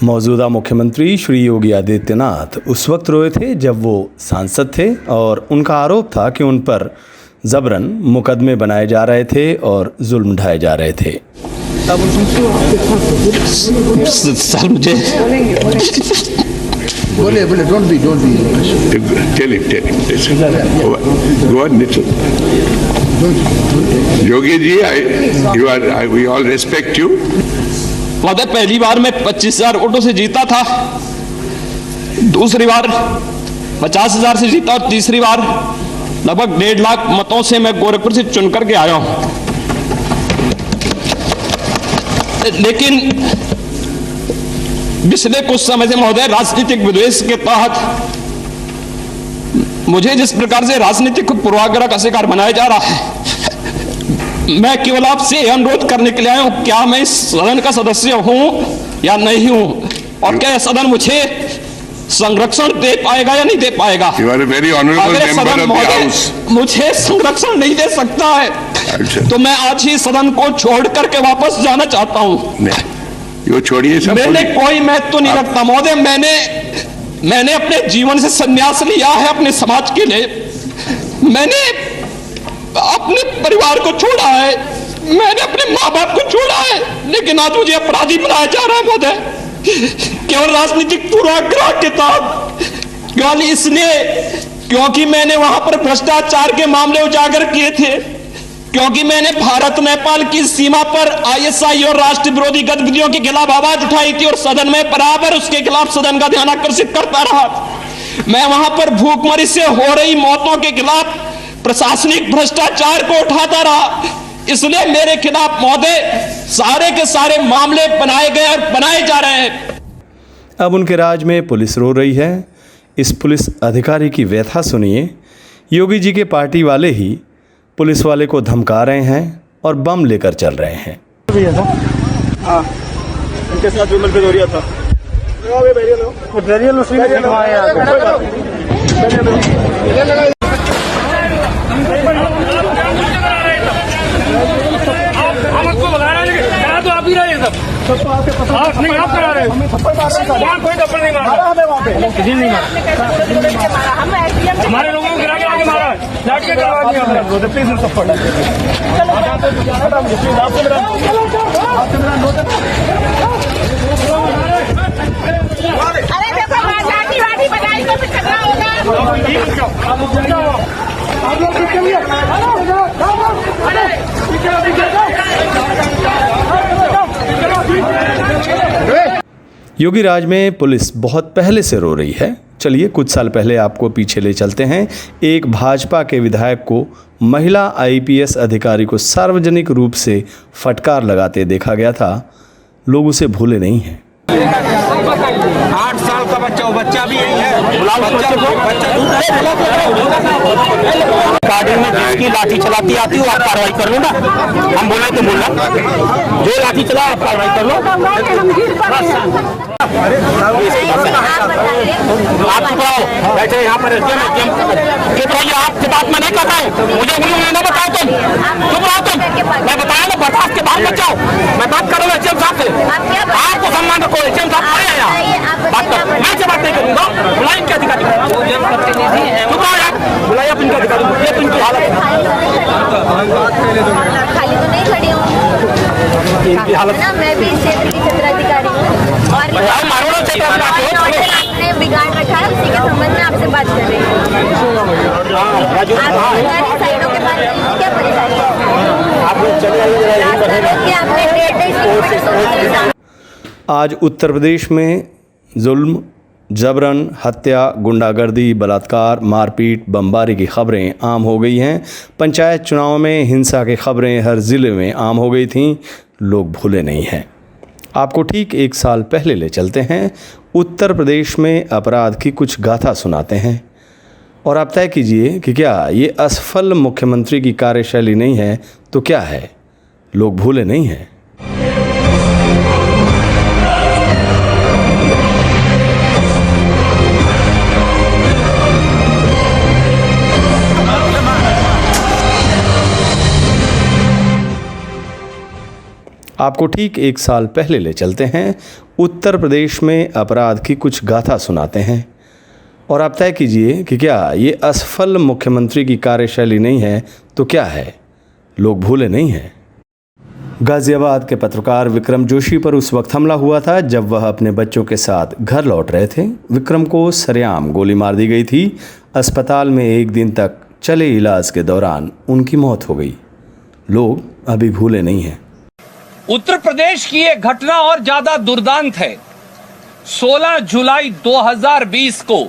मौजूदा मुख्यमंत्री श्री योगी आदित्यनाथ उस वक्त रोए थे जब वो सांसद थे और उनका आरोप था कि उन पर जबरन मुकदमे बनाए जा रहे थे और जुल्म ढाए जा रहे थे। सर मुझे बोले don't be tell him go on Yogi ji we all respect you. महोदय, पहली बार मैं 25,000 वोटों से जीता था, दूसरी बार 50,000 से जीता और तीसरी बार लगभग 1.5 लाख मतों से मैं गोरखपुर से चुन करके आया हूं। लेकिन पिछले कुछ समय से महोदय राजनीतिक विद्वेष के तहत मुझे जिस प्रकार से राजनीतिक पूर्वाग्रह का शिकार बनाया जा रहा है, मैं केवल आपसे अनुरोध करने के लिए आया हूं, क्या मैं इस सदन का सदस्य हूं या नहीं हूं, और क्या यह सदन मुझे संरक्षण दे पाएगा या नहीं दे पाएगा। अगर सदन मुझे संरक्षण नहीं दे सकता है तो मैं आज ही सदन को छोड़ करके वापस जाना चाहता हूं। वो छोड़िए, मैंने कोई महत्व नहीं रखता महोदय, मैंने अपने जीवन से संन्यास लिया है अपने समाज के लिए, मैंने अपने परिवार को छोड़ा है, मैंने अपने माँ बाप को छोड़ा है, लेकिन आज मुझे अपराधी बनाया जा रहा है महोदय केवल राजनीतिक पूर्वाग्रह के तहत, केवल इसलिए क्योंकि मैंने वहां पर भ्रष्टाचार के मामले उजागर किए थे, क्योंकि मैंने भारत नेपाल की सीमा पर आईएसआई और राष्ट्र विरोधी गतिविधियों के खिलाफ आवाज उठाई थी और सदन में बराबर उसके खिलाफ सदन का ध्यान आकर्षित करता रहा। मैं वहां पर भूखमरी से हो रही मौतों के खिलाफ प्रशासनिक भ्रष्टाचार को उठाता रहा, इसलिए मेरे खिलाफ महोदय सारे के सारे मामले बनाए गए और बनाए जा रहे हैं। अब उनके राज में पुलिस रो रही है। इस पुलिस अधिकारी की व्यथा सुनिए। योगी जी के पार्टी वाले ही पुलिस वाले को धमका रहे हैं और बम लेकर चल रहे हैं। इनके साथ विमल भदौरिया था। नहीं आप करा रहे कोई थप्पड़ नहीं मारा, किसी नहीं मारा, हमारे लोगों को गिरा के आगे मारा, लाट के करवा दिया हमने। प्लीज थप्पड़ अरे देखो लाठी वाठी बनाई तो फिर खतरा होगा। आप लोग योगी राज में पुलिस बहुत पहले से रो रही है। चलिए कुछ साल पहले आपको पीछे ले चलते हैं। एक भाजपा के विधायक को महिला आईपीएस अधिकारी को सार्वजनिक रूप से फटकार लगाते देखा गया था। लोग उसे भूले नहीं हैं। 8 साल का बच्चा भी यही है। गाड़ी में जिसकी लाठी चलाती आती हो आप कार्रवाई कर लो ना, हम बोले तो बोलना, जो लाठी चला आप कार्रवाई कर लो। आप बैठे यहाँ पर आपकी बात में नहीं कर रहा हूँ, मुझे उंगली ना बताओ तुम, चुप रहो तुम, मैं बताया ना बर्दाश्त के बाहर मत जाओ, मैं बात करूँगा एचएम साहब से, आपको सम्मान रखो, एचएम साहब आए यहाँ बात कर, मैं से बात नहीं करूँगा, बुलाइए इनके अधिकारी, चुप रहो यार, बुलाइए आप इनके अधिकारी, ये तो इनकी हालत खाली तो नहीं खड़ी हूँ, इनकी हालत मैं भी क्षेत्र की क्षेत्राधिकारी हूँ और आपने बिगाड़ रखा है, उसी के संबंध में आपसे बात कर रही हूँ। साइडों के बारे में क्या परेशानी है? आज उत्तर प्रदेश में जुल्म, जबरन, हत्या, गुंडागर्दी, बलात्कार, मारपीट, बमबारी की खबरें आम हो गई हैं। पंचायत चुनाव में हिंसा की खबरें हर ज़िले में आम हो गई थीं। लोग भूले नहीं हैं। आपको ठीक 1 साल पहले ले चलते हैं। उत्तर प्रदेश में अपराध की कुछ गाथा सुनाते हैं और आप तय कीजिए कि क्या ये असफल मुख्यमंत्री की कार्यशैली नहीं है तो क्या है। लोग भूले नहीं हैं। आपको ठीक 1 साल पहले ले चलते हैं। उत्तर प्रदेश में अपराध की कुछ गाथा सुनाते हैं और आप तय कीजिए कि क्या ये असफल मुख्यमंत्री की कार्यशैली नहीं है तो क्या है। लोग भूले नहीं हैं। गाज़ियाबाद के पत्रकार विक्रम जोशी पर उस वक्त हमला हुआ था जब वह अपने बच्चों के साथ घर लौट रहे थे। विक्रम को सरेआम गोली मार दी गई थी। अस्पताल में 1 दिन तक चले इलाज के दौरान उनकी मौत हो गई। लोग अभी भूले नहीं हैं। उत्तर प्रदेश की एक घटना और ज्यादा दुर्दांत है। 16 जुलाई 2020 को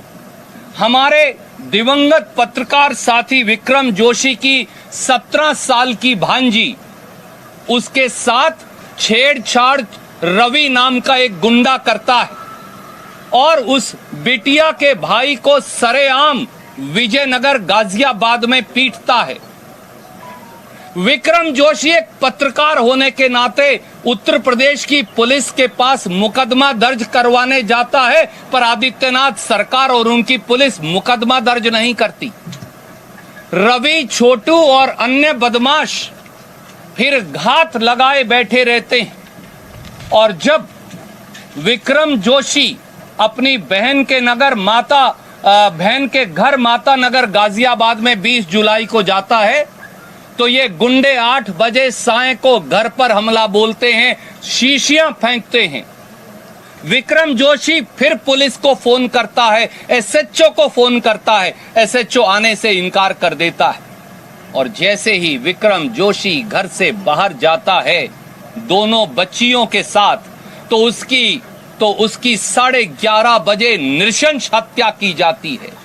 हमारे दिवंगत पत्रकार साथी विक्रम जोशी की 17 साल की भांजी, उसके साथ छेड़छाड़ रवि नाम का एक गुंडा करता है और उस बिटिया के भाई को सरेआम विजयनगर गाजियाबाद में पीटता है। विक्रम जोशी एक पत्रकार होने के नाते उत्तर प्रदेश की पुलिस के पास मुकदमा दर्ज करवाने जाता है, पर आदित्यनाथ सरकार और उनकी पुलिस मुकदमा दर्ज नहीं करती। रवि, छोटू और अन्य बदमाश फिर घात लगाए बैठे रहते हैं और जब विक्रम जोशी अपनी बहन के घर माता नगर गाजियाबाद में 20 जुलाई को जाता है तो ये गुंडे 8 बजे साय को घर पर हमला बोलते हैं, शीशियां फेंकते हैं। विक्रम जोशी फिर पुलिस को फोन करता है, एसएचओ को फोन करता है, एसएचओ आने से इनकार कर देता है और जैसे ही विक्रम जोशी घर से बाहर जाता है दोनों बच्चियों के साथ तो उसकी 11:30 बजे नृशंस हत्या की जाती है।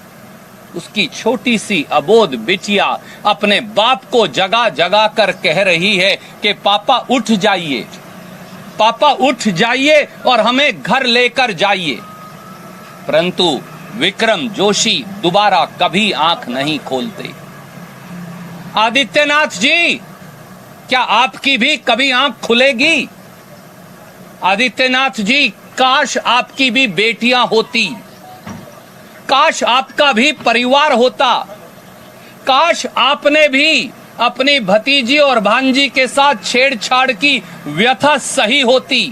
उसकी छोटी सी अबोध बिटिया अपने बाप को जगा जगा कर कह रही है कि पापा उठ जाइए, पापा उठ जाइए और हमें घर लेकर जाइए। परंतु विक्रम जोशी दोबारा कभी आंख नहीं खोलते। आदित्यनाथ जी, क्या आपकी भी कभी आंख खुलेगी? आदित्यनाथ जी, काश आपकी भी बेटियां होती, काश आपका भी परिवार होता, काश आपने भी अपनी भतीजी और भांजी के साथ छेड़छाड़ की व्यथा सही होती,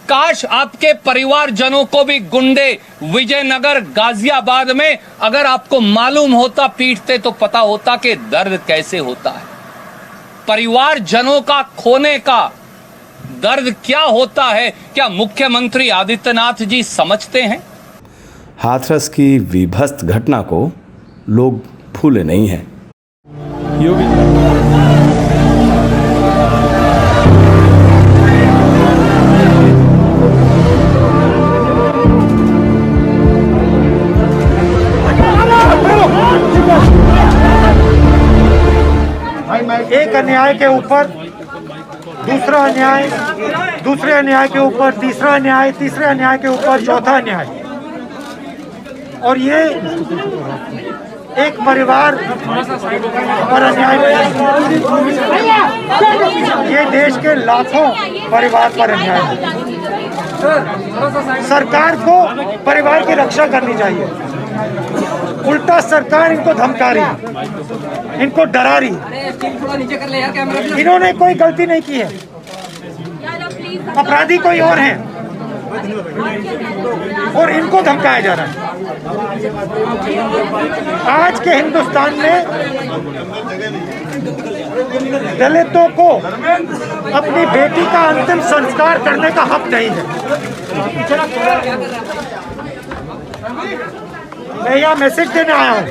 काश आपके परिवारजनों को भी गुंडे विजयनगर गाजियाबाद में अगर आपको मालूम होता पीटते तो पता होता कि दर्द कैसे होता है। परिवारजनों का खोने का दर्द क्या होता है, क्या मुख्यमंत्री आदित्यनाथ जी समझते हैं? हाथरस की विभत्स घटना को लोग भूले नहीं हैं। योगी एक अन्याय के ऊपर दूसरा अन्याय, दूसरे अन्याय के ऊपर तीसरा अन्याय, तीसरे अन्याय के ऊपर चौथा अन्याय, और ये एक परिवार पर अन्याय, ये देश के लाखों परिवार पर अन्याय है। सरकार को परिवार की रक्षा करनी चाहिए, उल्टा सरकार इनको धमका रही है, इनको डरा रही है। इन्होंने कोई गलती नहीं की है, अपराधी कोई और हैं और इनको धमकाया जा रहा है। आज के हिंदुस्तान में दलितों को अपनी बेटी का अंतिम संस्कार करने का हक नहीं है। मैं यहाँ मैसेज देने आया हूँ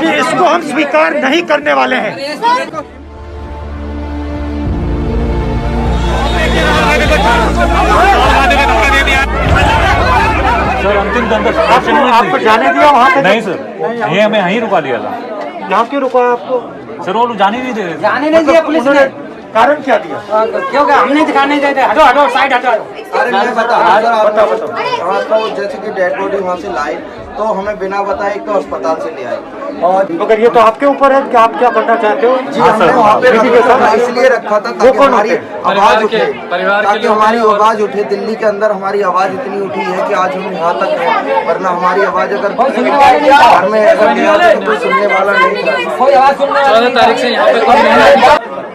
कि इसको हम स्वीकार नहीं करने वाले हैं। सर अंतिम दंड आपको जाने दिया वहाँ पे? नहीं सर, ये हमें यहीं रुका दिया था। यहाँ क्यों रुका आपको? सर वो लोग जाने नहीं दे रहे थे। जाने नहीं दिया पुलिस ने। कारण क्या दिया? क्योंकि हमने दिखाने देते। हटो हटो, साइड हटो। अरे मैं बताओ जैसे कि डेड बॉडी वहाँ से लाए तो हमें बिना बताए तो अस्पताल से ले आए। और मगर ये तो आपके ऊपर है कि आप क्या करना चाहते हो। जी हमने वहाँ पे इसलिए रखा था ताकि हमारी आवाज उठे, ताकि हमारी आवाज उठे। दिल्ली के अंदर हमारी आवाज इतनी उठी है कि आज हम यहाँ तक हैं, वरना हमारी आवाज अगर घर में अगर कोई सुनने वाला नहीं था। 14 तारीख से यहाँ पे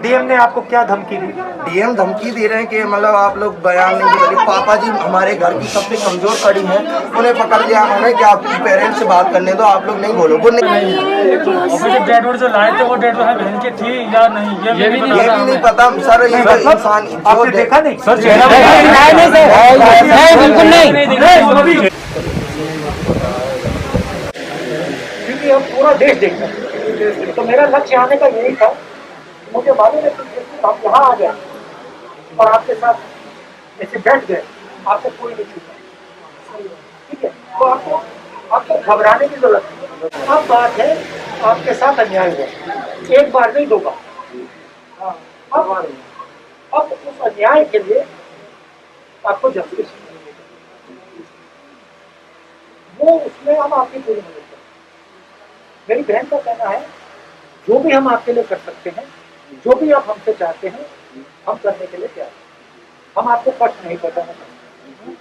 डीएम ने आपको क्या धमकी दी? डीएम धमकी दे रहे हैं कि मतलब आप लोग बयान नहीं दे रहे। पापा जी हमारे घर की सबसे कमजोर कड़ी है, उन्हें पकड़ लिया उन्होंने कि आप पेरेंट्स से बात करने दो, आप लोग नहीं बोलो। वो डेड बॉडी जो लाए थे वो डेड बॉडी बहन की थी या नहीं, ये भी नहीं पता सर। ये इंसान आपने देखा नहीं? सर बिल्कुल नहीं, क्योंकि हम पूरा देश देख रहे हैं। तो मेरा लक्ष्य आने का यही था, मुझे मालूम है कि हम यहाँ आ गए और आपके साथ ऐसे बैठ गए, आपको कोई नहीं छूटा, ठीक है? तो आपको घबराने की जरूरत नहीं। अब बात है आपके साथ अन्याय हुआ, एक बार नहीं, दो बार। अब उस अन्याय के लिए आपको जस्टिस, वो उसमें हम आपकी पूरी मदद करें। मेरी बहन का कहना है जो भी हम आपके लिए कर सकते हैं, जो भी आप हमसे चाहते हैं, हम करने के लिए तैयार हैं। हम आपको कष्ट नहीं पहुंचाना चाहते,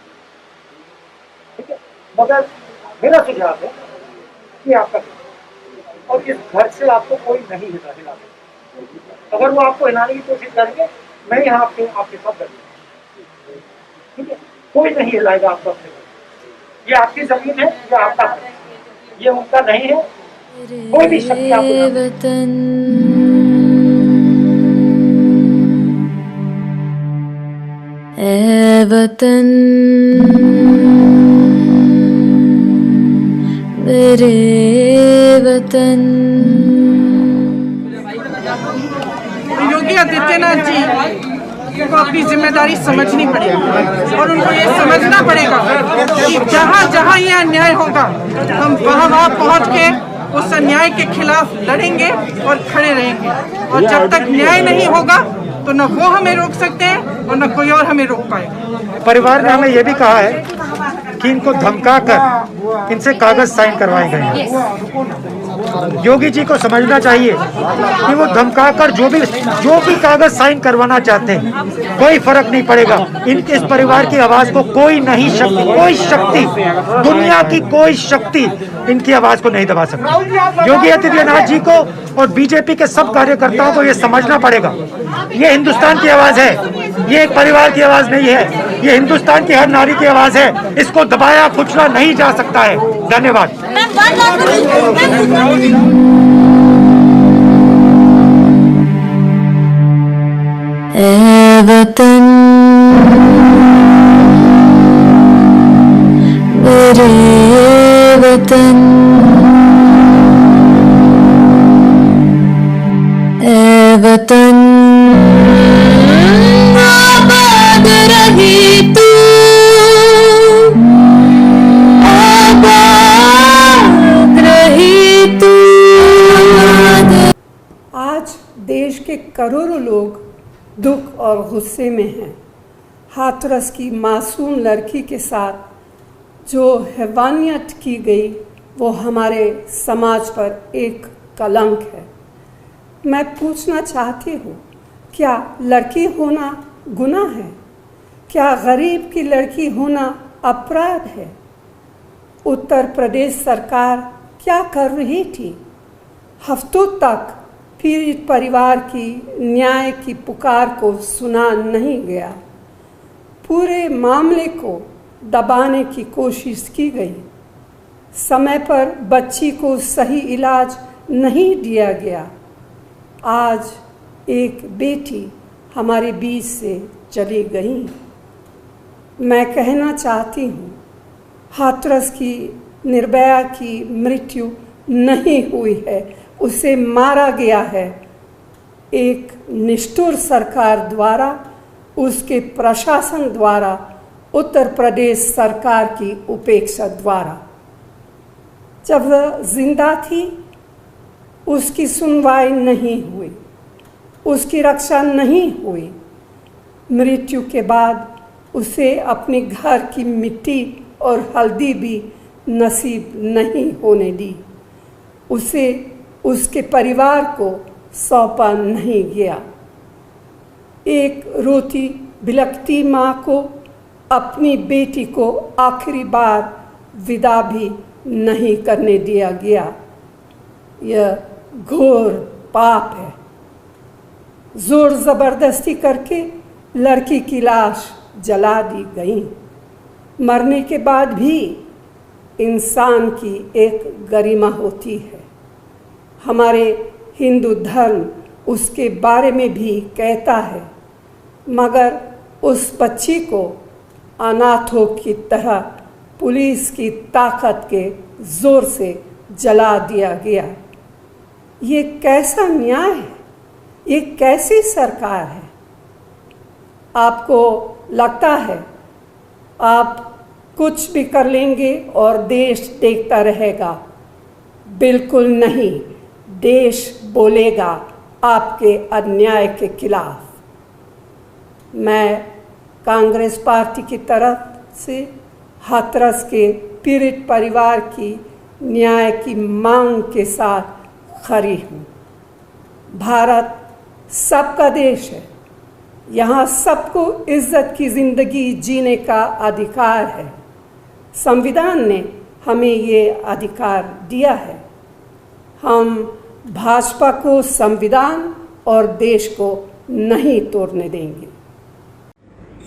ठीक है? मगर मेरा सुझाव है कि आपका, और इस घर से आपको कोई नहीं हिला। अगर वो आपको हिलाने की कोशिश करेंगे, मैं यहाँ आपके साथ करूँगा, ठीक है? कोई नहीं हिलाएगा आपको अपने घर। ये आपकी जमीन है, ये आपका है, ये उनका नहीं है। कोई भी शक्ति आपको वतन मेरे वतन। योगी आदित्यनाथ जी को अपनी जिम्मेदारी समझनी पड़ेगी और उनको ये समझना पड़ेगा कि जहाँ जहाँ ये अन्याय होगा हम वहाँ पहुँच के उस अन्याय के खिलाफ लड़ेंगे और खड़े रहेंगे। और जब तक न्याय नहीं होगा तो न वो हमें रोक सकते हैं और न कोई और हमें रोक पाएगा। परिवार ने हमें यह भी कहा है कि इनको धमकाकर इनसे कागज साइन करवाए गए हैं। योगी जी को समझना चाहिए कि वो धमकाकर जो भी कागज साइन करवाना चाहते हैं, कोई फर्क नहीं पड़ेगा। इस परिवार की आवाज को कोई शक्ति, दुनिया की कोई शक्ति इनकी आवाज को नहीं दबा सकती। योगी आदित्यनाथ जी को और बीजेपी के सब कार्यकर्ताओं को ये समझना पड़ेगा, ये हिंदुस्तान की आवाज है, ये एक परिवार की आवाज नहीं है, ये हिंदुस्तान की हर नारी की आवाज है। इसको दबाया कुचला नहीं जा सकता है। धन्यवाद। वतन मेरे वतन, वतन आबाद रही तू, आबाद रही तू। आज देश के करोड़ों लोग दुख और गुस्से में हैं। हाथरस की मासूम लड़की के साथ जो हैवानियत की गई वो हमारे समाज पर एक कलंक है। मैं पूछना चाहती हूँ, क्या लड़की होना गुनाह है? क्या गरीब की लड़की होना अपराध है? उत्तर प्रदेश सरकार क्या कर रही थी? हफ्तों तक पीड़ित परिवार की न्याय की पुकार को सुना नहीं गया। पूरे मामले को दबाने की कोशिश की गई। समय पर बच्ची को सही इलाज नहीं दिया गया। आज एक बेटी हमारे बीच से चली गई। मैं कहना चाहती हूँ, हाथरस की निर्भया की मृत्यु नहीं हुई है, उसे मारा गया है एक निष्ठुर सरकार द्वारा, उसके प्रशासन द्वारा, उत्तर प्रदेश सरकार की उपेक्षा द्वारा। जब वह जिंदा थी उसकी सुनवाई नहीं हुई, उसकी रक्षा नहीं हुई। मृत्यु के बाद उसे अपने घर की मिट्टी और हल्दी भी नसीब नहीं होने दी। उसे उसके परिवार को सौंपा नहीं गया। एक रोती बिलखती माँ को अपनी बेटी को आखिरी बार विदा भी नहीं करने दिया गया। यह घोर पाप है। जोर ज़बरदस्ती करके लड़की की लाश जला दी गई। मरने के बाद भी इंसान की एक गरिमा होती है। हमारे हिंदू धर्म उसके बारे में भी कहता है, मगर उस बच्ची को अनाथों की तरह पुलिस की ताकत के ज़ोर से जला दिया गया। ये कैसा न्याय है? ये कैसी सरकार है? आपको लगता है आप कुछ भी कर लेंगे और देश देखता रहेगा? बिल्कुल नहीं, देश बोलेगा आपके अन्याय के खिलाफ। मैं कांग्रेस पार्टी की तरफ से हाथरस के पीड़ित परिवार की न्याय की मांग के साथ खड़ी हूँ। भारत सबका देश है। यहाँ सबको इज्जत की ज़िंदगी जीने का अधिकार है। संविधान ने हमें ये अधिकार दिया है। हम भाजपा को संविधान और देश को नहीं तोड़ने देंगे।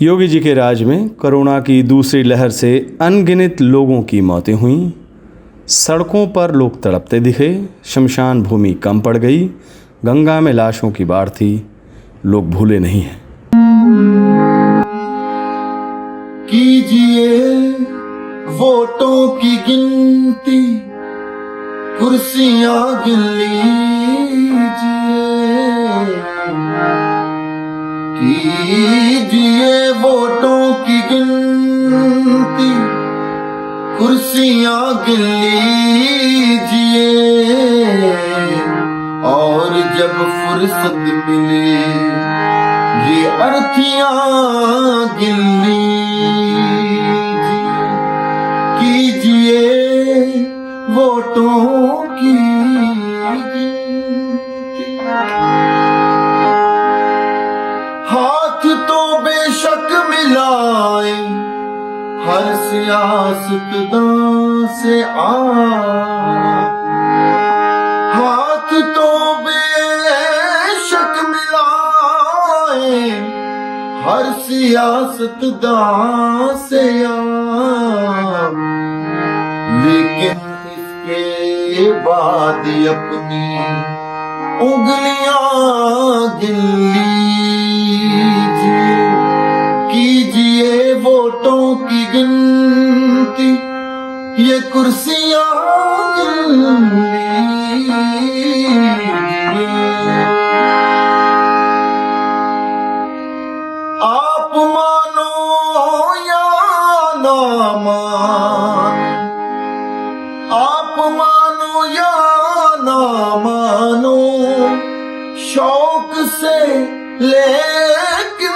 योगी जी के राज में कोरोना की दूसरी लहर से अनगिनत लोगों की मौतें हुईं। सड़कों पर लोग तड़पते दिखे। शमशान भूमि कम पड़ गई। गंगा में लाशों की बाढ़ थी। लोग भूले नहीं हैं। कीजिए वोटों की गिनती, कुर्सियां गिन लीजिए। कीजिए वोटों की गिनती, कुर्सियां गिन लीजिए। और जब फुर्सत मिले ये अर्थियां गिन लीजिए। कीजिए वोटों की गिनती। हाथ तो बेशक मिलाए हर सियासतदां से हाथ तो बेशक मिलाए हर सियासतदां से लेकिन इसके बाद अपनी उंगलियां गिन लीजिए। कीजिए वोटों की गिनती, ये कुर्सियां गिन लीजिए। आप मानो या ना मानो, आप मानो या ना मानो, शौक से लेकिन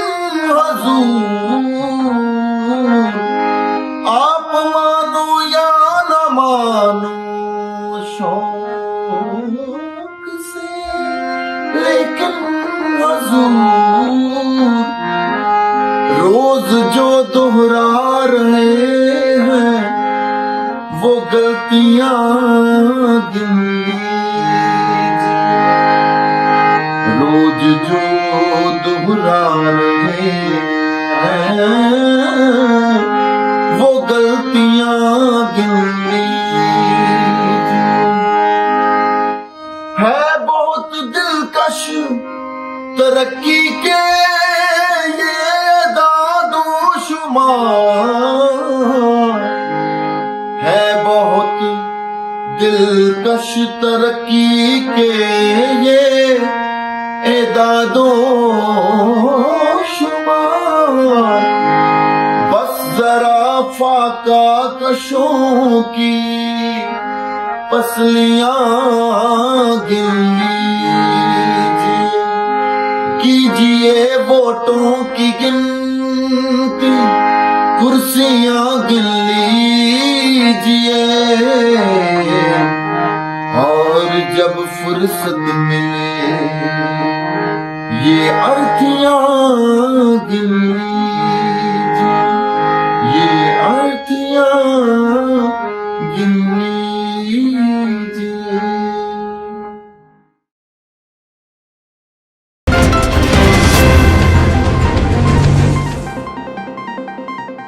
हुजूर। आप मानो या ना मानो, शौक से लेकिन हुजूर। रोज जो दोहरा रहे हैं वो गलतियां गिन लीजिए। रोज जो दोहरा रहे हैं वो गलतियां गिन लीजिए। है बहुत दिलकश तरक्की के ये दादोशुमार। है बहुत दिलकश तरक्की के ये एदादोशुमार। बस जरा फाका कशों की पसलियां गिन लीजिए। कीजिए वोटों की गिनती, कुर्सियां गिन लीजिए। और जब फुर्सत मिले ये अर्थियां